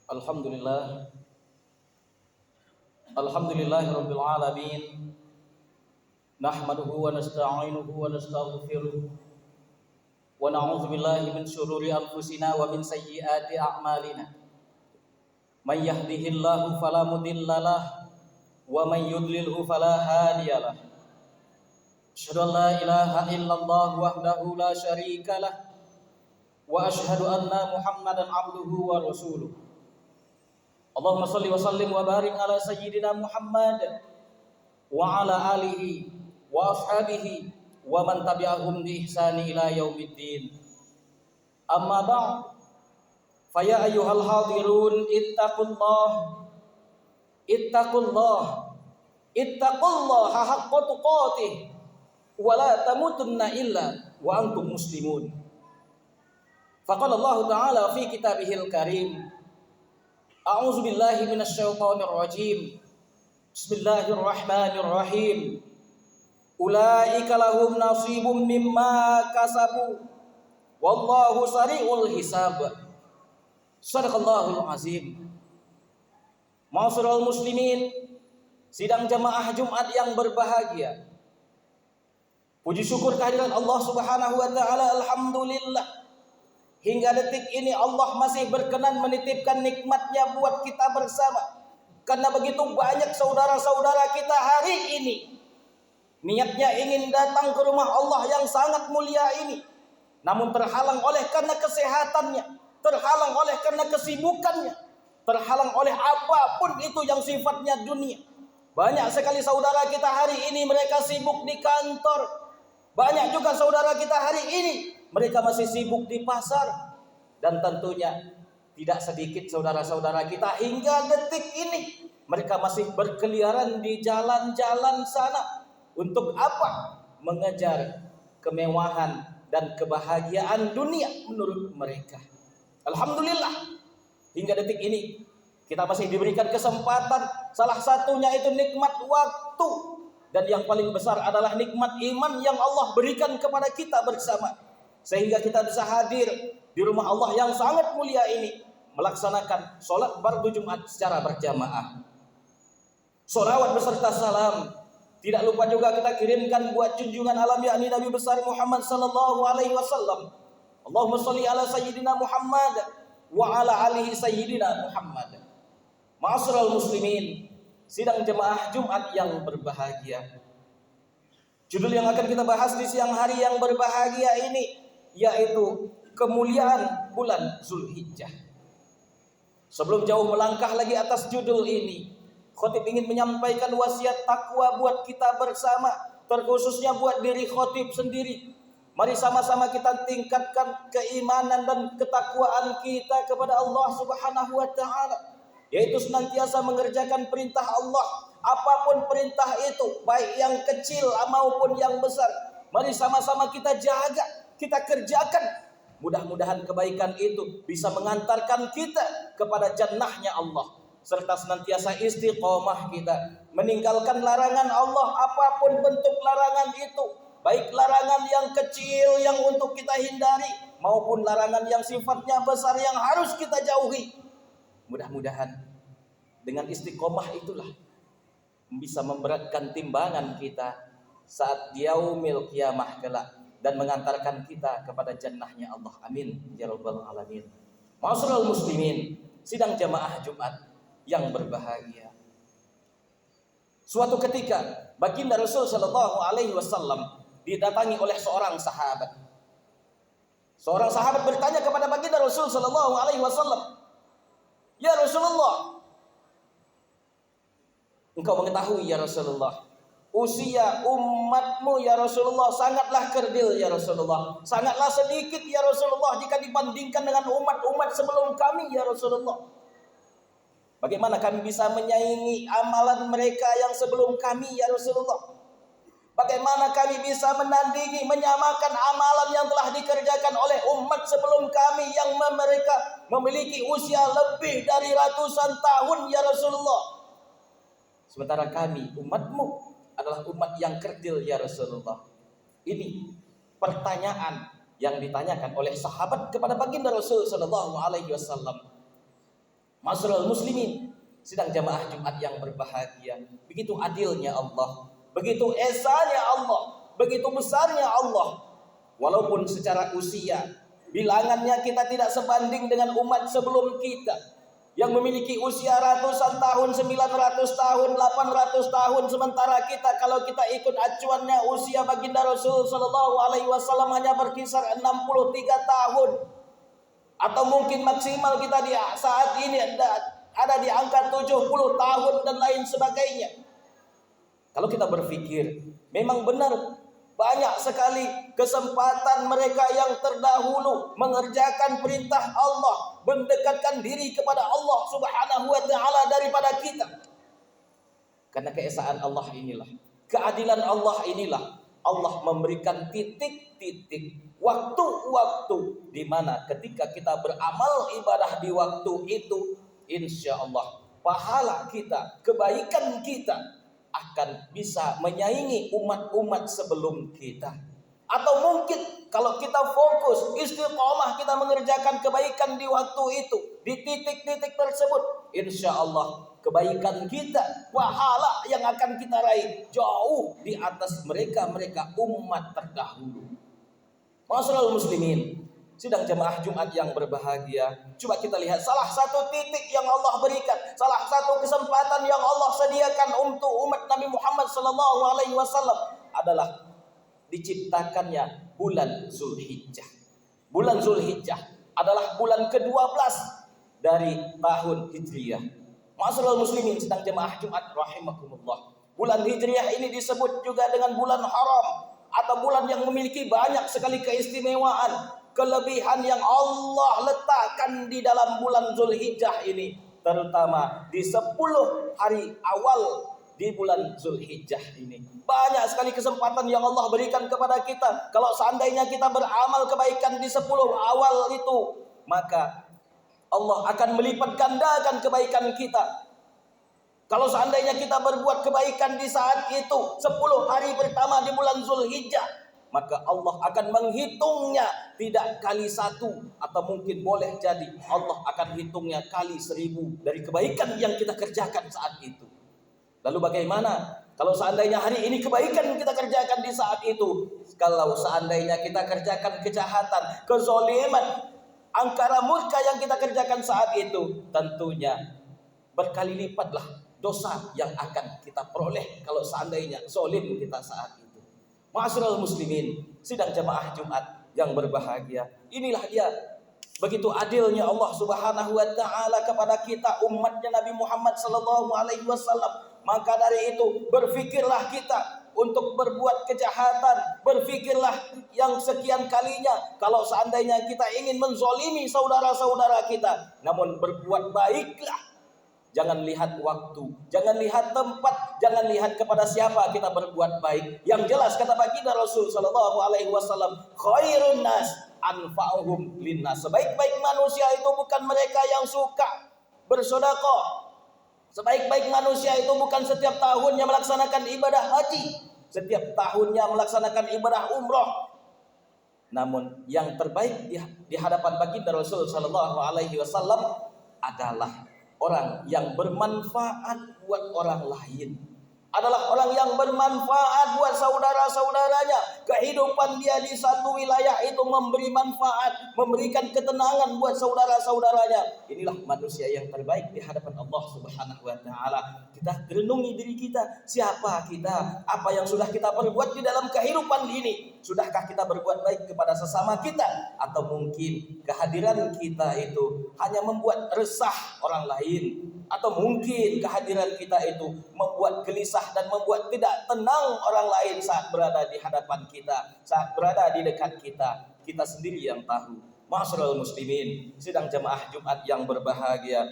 Alhamdulillah, Alhamdulillahirabbil alamin. Nahmaduhu wa nasta'inuhu wa nastaghfiruh wa na'udzu billahi min syururi anfusina wa min sayyiati a'malina. May yahdihillahu fala mudhillalah wa may yudlilhu fala hadiyalah. Asyhadu an la ilaha illallah wahdahu la syarikalah wa asyhadu anna Muhammadan abduhu wa rasuluh. Allahumma shalli wa sallim wa barik ala sayyidina Muhammad wa ala alihi wa ashabihi wa man tabi'ahum bi ihsani ila yaumiddin. Amma ba'd, fa ya ayyuhal hadirun ittaqullaha haqqa tuqatih wa la tamutunna illa wa antum muslimun. Faqala Allah Ta'ala fi kitabihil karim, a'udzu billahi minasy syaithanir rajim. Bismillahirrahmanirrahim. Ulaika lahum nasibum mimma kasabu wallahu sari'ul hisab. Shadaqallahul azim. Ma'asyiral muslimin, sidang jamaah Jumat yang berbahagia. Puji syukur kehadirat Allah Subhanahu wa taala, alhamdulillah. Hingga detik ini Allah masih berkenan menitipkan nikmatnya buat kita bersama. Karena begitu banyak saudara-saudara kita hari ini niatnya ingin datang ke rumah Allah yang sangat mulia ini, namun terhalang oleh karena kesehatannya, terhalang oleh karena kesibukannya, terhalang oleh apapun itu yang sifatnya dunia. Banyak sekali saudara kita hari ini mereka sibuk di kantor. Banyak juga saudara kita hari ini mereka masih sibuk di pasar. Dan tentunya tidak sedikit saudara-saudara kita hingga detik ini mereka masih berkeliaran di jalan-jalan sana. Untuk apa? Mengejar kemewahan dan kebahagiaan dunia menurut mereka. Alhamdulillah, hingga detik ini kita masih diberikan kesempatan. Salah satunya itu nikmat waktu, dan yang paling besar adalah nikmat iman yang Allah berikan kepada kita bersama, sehingga kita bisa hadir di rumah Allah yang sangat mulia ini melaksanakan sholat fardu Jumat secara berjamaah. Sholawat beserta salam tidak lupa juga kita kirimkan buat junjungan alam yakni Nabi besar Muhammad sallallahu alaihi wasallam. Allahumma shalli ala sayyidina Muhammad wa ala alihi sayyidina Muhammad. Ma'asyiral muslimin, sidang jemaah Jumat yang berbahagia. Judul yang akan kita bahas di siang hari yang berbahagia ini yaitu kemuliaan bulan Zulhijjah. Sebelum jauh melangkah lagi atas judul ini, khotib ingin menyampaikan wasiat takwa buat kita bersama, terkhususnya buat diri khotib sendiri. Mari sama-sama kita tingkatkan keimanan dan ketakwaan kita kepada Allah Subhanahu wa taala, yaitu senantiasa mengerjakan perintah Allah, apapun perintah itu, baik yang kecil maupun yang besar. Mari sama-sama kita jaga, kita kerjakan. Mudah-mudahan kebaikan itu bisa mengantarkan kita kepada jannahnya Allah, serta senantiasa istiqomah kita meninggalkan larangan Allah, apapun bentuk larangan itu, baik larangan yang kecil yang untuk kita hindari maupun larangan yang sifatnya besar yang harus kita jauhi. Mudah-mudahan dengan istiqomah itulah bisa memberatkan timbangan kita saat yaumil qiyamah kelak dan mengantarkan kita kepada jannahnya Allah. Amin ya rabbal alamin. Ma'asyiral muslimin, sidang jamaah Jumat yang berbahagia. Suatu ketika baginda Rasul sallallahu alaihi wasallam didatangi oleh seorang sahabat. Seorang sahabat bertanya kepada baginda Rasul sallallahu alaihi wasallam, "Ya Rasulullah, engkau mengetahui ya Rasulullah, usia umatmu ya Rasulullah sangatlah kerdil ya Rasulullah, sangatlah sedikit ya Rasulullah jika dibandingkan dengan umat-umat sebelum kami ya Rasulullah. Bagaimana kami bisa menyaingi amalan mereka yang sebelum kami ya Rasulullah? Bagaimana kami bisa menandingi, menyamakan amalan yang telah dikerjakan oleh umat sebelum kami yang mereka memiliki usia lebih dari ratusan tahun ya Rasulullah? Sementara kami, umatmu, adalah umat yang kerdil ya Rasulullah." Ini pertanyaan yang ditanyakan oleh sahabat kepada baginda Rasul sallallahu alaihi wasallam. Ma'asyiral muslimin, sidang jamaah Jumat yang berbahagia. Begitu adilnya Allah, begitu esanya Allah, begitu besarnya Allah. Walaupun secara usia bilangannya kita tidak sebanding dengan umat sebelum kita yang memiliki usia ratusan tahun, 900 tahun, 800 tahun, sementara kita kalau kita ikut acuannya usia baginda Rasul sallallahu alaihi wasallam hanya berkisar 63 tahun. Atau mungkin maksimal kita di saat ini ada di angka 70 tahun dan lain sebagainya. Kalau kita berpikir, memang benar banyak sekali kesempatan mereka yang terdahulu mengerjakan perintah Allah, mendekatkan diri kepada Allah Subhanahu wa taala daripada kita. Karena keesaan Allah inilah, keadilan Allah inilah, Allah memberikan titik-titik waktu-waktu di mana ketika kita beramal ibadah di waktu itu, insya Allah pahala kita, kebaikan kita akan bisa menyaingi umat-umat sebelum kita. Atau mungkin kalau kita fokus istiqomah kita mengerjakan kebaikan di waktu itu, di titik-titik tersebut, insya Allah kebaikan kita, pahala yang akan kita raih jauh di atas mereka-mereka umat terdahulu. Ma'asyiral muslimin, sidang jamaah Jumat yang berbahagia, coba kita lihat salah satu titik yang Allah berikan, salah satu kesempatan yang Allah sediakan untuk umat Nabi Muhammad sallallahu alaihi wasallam adalah diciptakannya bulan Zulhijjah. Bulan Zulhijjah adalah bulan ke-12 dari tahun Hijriah. Ma'asyiral muslimin, sedang jemaah Jumat rahimakumullah. Bulan Hijriah ini disebut juga dengan bulan haram atau bulan yang memiliki banyak sekali keistimewaan, kelebihan yang Allah letakkan di dalam bulan Zulhijjah ini, terutama di 10 hari awal di bulan Zulhijjah ini. Banyak sekali kesempatan yang Allah berikan kepada kita. Kalau seandainya kita beramal kebaikan di 10 awal itu, maka Allah akan melipat gandakan kebaikan kita. Kalau seandainya kita berbuat kebaikan di saat itu 10 hari pertama di bulan Zulhijjah, maka Allah akan menghitungnya tidak kali 1, atau mungkin boleh jadi Allah akan hitungnya kali 1000 dari kebaikan yang kita kerjakan saat itu. Lalu bagaimana kalau seandainya hari ini kebaikan kita kerjakan di saat itu? Kalau seandainya kita kerjakan kejahatan, kezaliman, angkara murka yang kita kerjakan saat itu, tentunya berkali lipatlah dosa yang akan kita peroleh kalau seandainya zalim kita saat itu. Ma'asyiral muslimin, sidang jamaah Jumat yang berbahagia, inilah dia begitu adilnya Allah Subhanahu wa taala kepada kita umatnya Nabi Muhammad sallallahu alaihi wasallam. Maka dari itu berfikirlah kita untuk berbuat kejahatan, berfikirlah yang sekian kalinya kalau seandainya kita ingin menzolimi saudara-saudara kita, namun berbuat baiklah. Jangan lihat waktu, jangan lihat tempat, jangan lihat kepada siapa kita berbuat baik. Yang jelas kata baginda Rasul sallallahu alaihi wasallam, khairun nas anfa'uhum linnas. Sebaik-baik manusia itu bukan mereka yang suka bersedekah. Sebaik-baik manusia itu bukan setiap tahunnya melaksanakan ibadah haji, setiap tahunnya melaksanakan ibadah umroh. Namun yang terbaik di hadapan baginda Rasul sallallahu alaihi wasallam adalah orang yang bermanfaat buat orang lain, adalah orang yang bermanfaat buat saudara-saudaranya. Kehidupan dia di satu wilayah itu memberi manfaat, memberikan ketenangan buat saudara-saudaranya. Inilah manusia yang terbaik di hadapan Allah Subhanahu wa taala. Kita renungi diri kita, siapa kita, apa yang sudah kita perbuat di dalam kehidupan ini. Sudahkah kita berbuat baik kepada sesama kita, atau mungkin kehadiran kita itu hanya membuat resah orang lain, atau mungkin kehadiran kita itu membuat gelisah dan membuat tidak tenang orang lain saat berada di hadapan kita, saat berada di dekat kita. Kita sendiri yang tahu. Ma'asyiral muslimin, sidang jamaah Jumat yang berbahagia,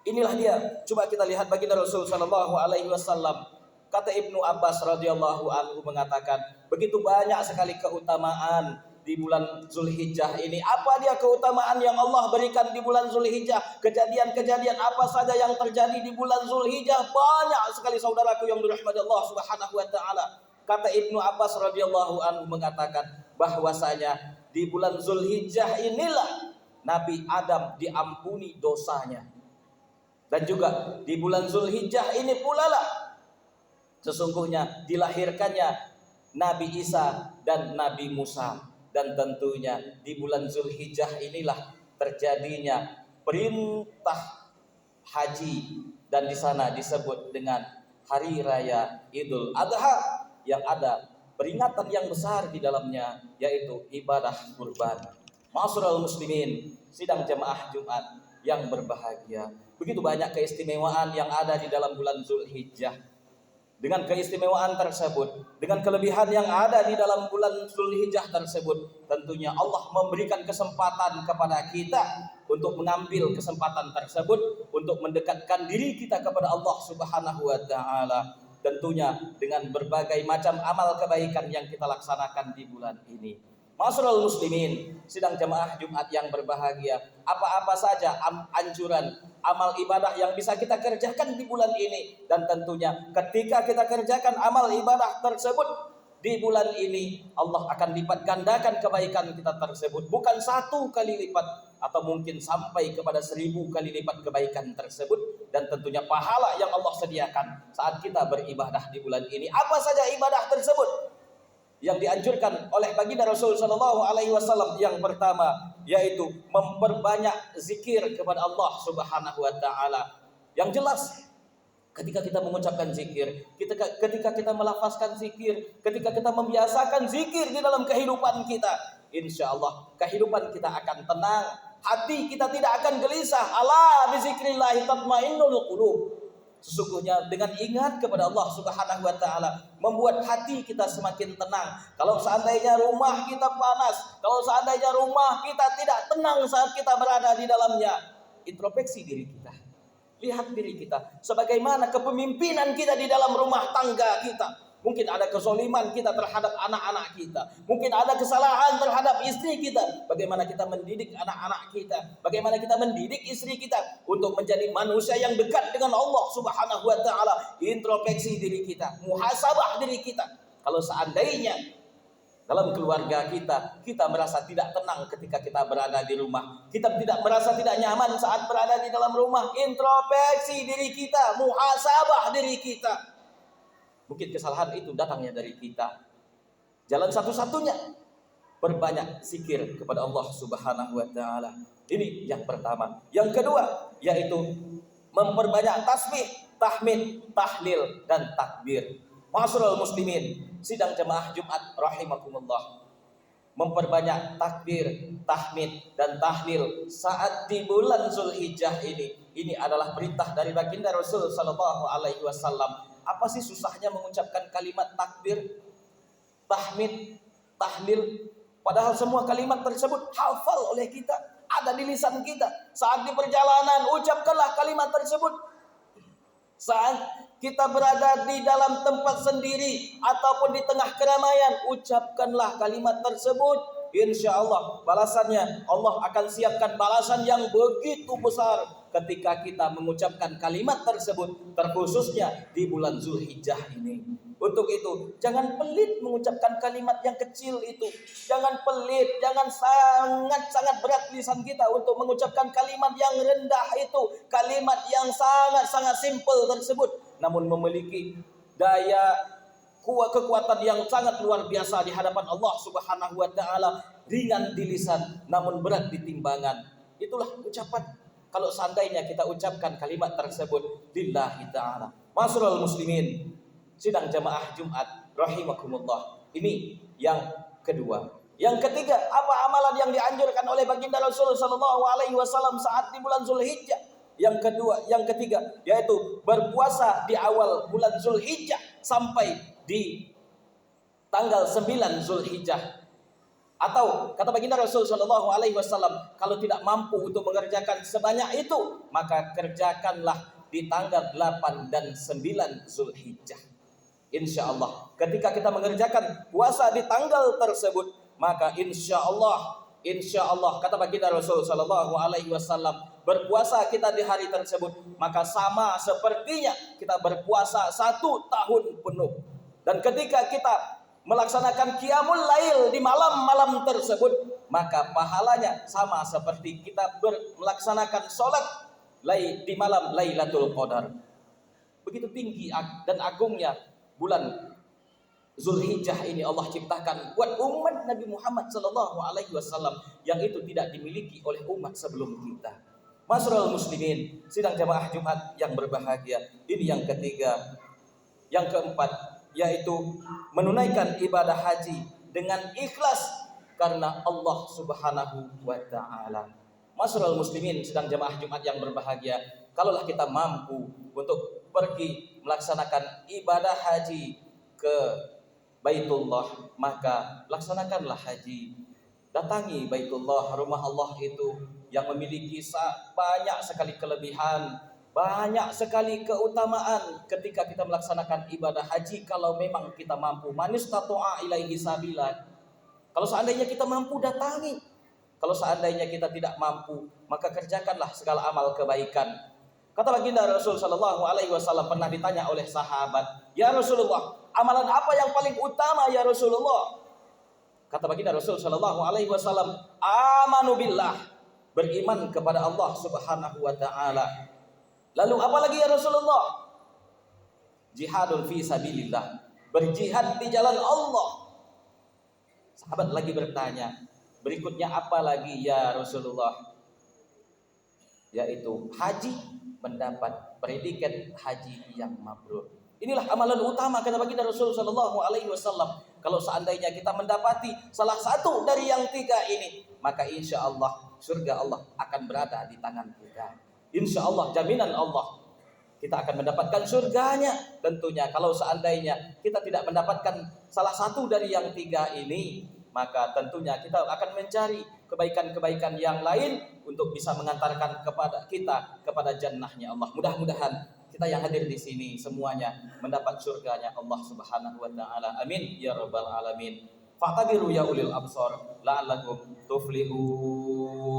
inilah dia. Coba kita lihat baginda Rasul sallallahu alaihi wasallam. Kata Ibnu Abbas radhiyallahu anhu mengatakan, begitu banyak sekali keutamaan di bulan Zulhijjah ini. Apa dia keutamaan yang Allah berikan di bulan Zulhijjah? Kejadian-kejadian apa saja yang terjadi di bulan Zulhijjah? Banyak sekali saudaraku yang dirahmati Allah Subhanahu wa taala. Kata Ibnu Abbas radhiyallahu anhu mengatakan bahwasanya di bulan Zulhijjah inilah Nabi Adam diampuni dosanya. Dan juga di bulan Zulhijjah ini pula lah sesungguhnya dilahirkannya Nabi Isa dan Nabi Musa. Dan tentunya di bulan Zulhijjah inilah terjadinya perintah haji, dan di sana disebut dengan hari raya Idul Adha yang ada peringatan yang besar di dalamnya, yaitu ibadah kurban. Ma'asyiral muslimin, sidang jemaah Jumat yang berbahagia, begitu banyak keistimewaan yang ada di dalam bulan Zulhijjah. Dengan keistimewaan tersebut, dengan kelebihan yang ada di dalam bulan Zulhijjah tersebut, tentunya Allah memberikan kesempatan kepada kita untuk mengambil kesempatan tersebut untuk mendekatkan diri kita kepada Allah Subhanahu wa taala. Tentunya dengan berbagai macam amal kebaikan yang kita laksanakan di bulan ini. Ma'asyiral muslimin, sidang jemaah Jumat yang berbahagia, apa-apa saja anjuran amal ibadah yang bisa kita kerjakan di bulan ini, dan tentunya ketika kita kerjakan amal ibadah tersebut di bulan ini, Allah akan lipat gandakan kebaikan kita tersebut, bukan 1 kali lipat atau mungkin sampai kepada 1000 kali lipat kebaikan tersebut. Dan tentunya pahala yang Allah sediakan saat kita beribadah di bulan ini. Apa saja ibadah tersebut yang dianjurkan oleh baginda Rasul sallallahu alaihi wasallam? Yang pertama yaitu memperbanyak zikir kepada Allah Subhanahu wa taala. Yang jelas ketika kita mengucapkan zikir, ketika kita melafazkan zikir, ketika kita membiasakan zikir di dalam kehidupan kita, insya Allah kehidupan kita akan tenang, hati kita tidak akan gelisah. Ala bizikrillah tatmainnul qulub. Sesungguhnya dengan ingat kepada Allah Subhanahu wa taala membuat hati kita semakin tenang. Kalau seandainya rumah kita panas, kalau seandainya rumah kita tidak tenang saat kita berada di dalamnya, introspeksi diri kita. Lihat diri kita, sebagaimana kepemimpinan kita di dalam rumah tangga kita. Mungkin ada kezoliman kita terhadap anak-anak kita, mungkin ada kesalahan terhadap istri kita. Bagaimana kita mendidik anak-anak kita, bagaimana kita mendidik istri kita untuk menjadi manusia yang dekat dengan Allah Subhanahu wa taala. Introspeksi diri kita, muhasabah diri kita. Kalau seandainya dalam keluarga kita merasa tidak tenang ketika kita berada di rumah, kita tidak merasa tidak nyaman saat berada di dalam rumah, introspeksi diri kita, muhasabah diri kita. Mungkin kesalahan itu datangnya dari kita. Jalan satu-satunya berbanyak zikir kepada Allah Subhanahu wa taala. Ini yang pertama. Yang kedua yaitu memperbanyak tasbih, tahmid, tahlil dan takbir. Ma'asyiral muslimin, sidang jemaah Jumat rahimakumullah, memperbanyak takbir, tahmid dan tahlil saat di bulan Zulhijjah ini adalah perintah dari baginda Rasul sallallahu alaihi wasallam. Apa sih susahnya mengucapkan kalimat takbir, tahmid, tahlil? Padahal semua kalimat tersebut hafal oleh kita, ada di lisan kita. Saat di perjalanan, ucapkanlah kalimat tersebut. Saat kita berada di dalam tempat sendiri ataupun di tengah keramaian, ucapkanlah kalimat tersebut. Insya Allah balasannya, Allah akan siapkan balasan yang begitu besar ketika kita mengucapkan kalimat tersebut, terkhususnya di bulan Zulhijjah ini. Untuk itu jangan pelit mengucapkan kalimat yang kecil itu. Jangan pelit, jangan sangat-sangat berat lisan kita untuk mengucapkan kalimat yang rendah itu, kalimat yang sangat-sangat simple tersebut, namun memiliki daya kekuatan yang sangat luar biasa di hadapan Allah Subhanahu wa taala. Ringan di lisan namun berat di timbangan. Itulah ucapan kalau seandainya kita ucapkan kalimat tersebut lillahi taala. Ma'asyiral muslimin, sidang jemaah Jumat rahimakumullah. Ini yang kedua. Yang ketiga, apa amalan yang dianjurkan oleh baginda Rasul sallallahu alaihi wasallam saat di bulan Zulhijjah? Yang ketiga yaitu berpuasa di awal bulan Zulhijjah sampai di tanggal 9 Zulhijjah. Atau kata baginda Rasul sallallahu alaihi wasallam, kalau tidak mampu untuk mengerjakan sebanyak itu, maka kerjakanlah di tanggal 8 dan 9 Zulhijjah. Insya Allah ketika kita mengerjakan puasa di tanggal tersebut, maka insya Allah kata baginda Rasul sallallahu alaihi wasallam, berpuasa kita di hari tersebut maka sama sepertinya kita berpuasa 1 tahun penuh. Dan ketika kita melaksanakan qiyamul lail di malam-malam tersebut, maka pahalanya sama seperti kita melaksanakan sholat di malam Lailatul Qadar. Begitu tinggi dan agungnya bulan Zulhijjah ini Allah ciptakan buat umat Nabi Muhammad sallallahu alaihi wasallam yang itu tidak dimiliki oleh umat sebelum kita. Masyarul muslimin, sidang jamaah Jumat yang berbahagia. Ini yang ketiga. Yang keempat yaitu menunaikan ibadah haji dengan ikhlas karena Allah Subhanahu wa taala. Masyarul muslimin, sidang jamaah Jumat yang berbahagia, kalaulah kita mampu untuk pergi melaksanakan ibadah haji ke Baitullah, maka laksanakanlah haji. Datangi Baitullah, rumah Allah itu yang memiliki banyak sekali kelebihan, banyak sekali keutamaan ketika kita melaksanakan ibadah haji kalau memang kita mampu. Man istata'a ilaihi sabila. Kalau seandainya kita mampu, datangi. Kalau seandainya kita tidak mampu, maka kerjakanlah segala amal kebaikan. Kata baginda Rasul sallallahu alaihi wasallam, pernah ditanya oleh sahabat, "Ya Rasulullah, amalan apa yang paling utama ya Rasulullah?" Kata baginda Rasul sallallahu alaihi wasallam, "Amanu billah." Beriman kepada Allah Subhanahu wa taala. Lalu apa lagi ya Rasulullah? Jihadun fi sabilillah. Berjihad di jalan Allah. Sahabat lagi bertanya, berikutnya apa lagi ya Rasulullah? Yaitu haji, mendapat predikat haji yang mabrur. Inilah amalan utama kata baginda Rasul sallallahu alaihi wasallam. Kalau seandainya kita mendapati salah satu dari yang tiga ini, maka insya Allah surga Allah akan berada di tangan kita. Insya Allah, jaminan Allah, kita akan mendapatkan surganya. Tentunya kalau seandainya kita tidak mendapatkan salah satu dari yang tiga ini, maka tentunya kita akan mencari kebaikan-kebaikan yang lain untuk bisa mengantarkan kepada jannahnya Allah. Mudah-mudahan kita yang hadir di sini semuanya mendapat surganya Allah Subhanahu wa taala. Amin ya rabbal alamin. Fa'tabiru ya ulil absar la'allakum tuflihun.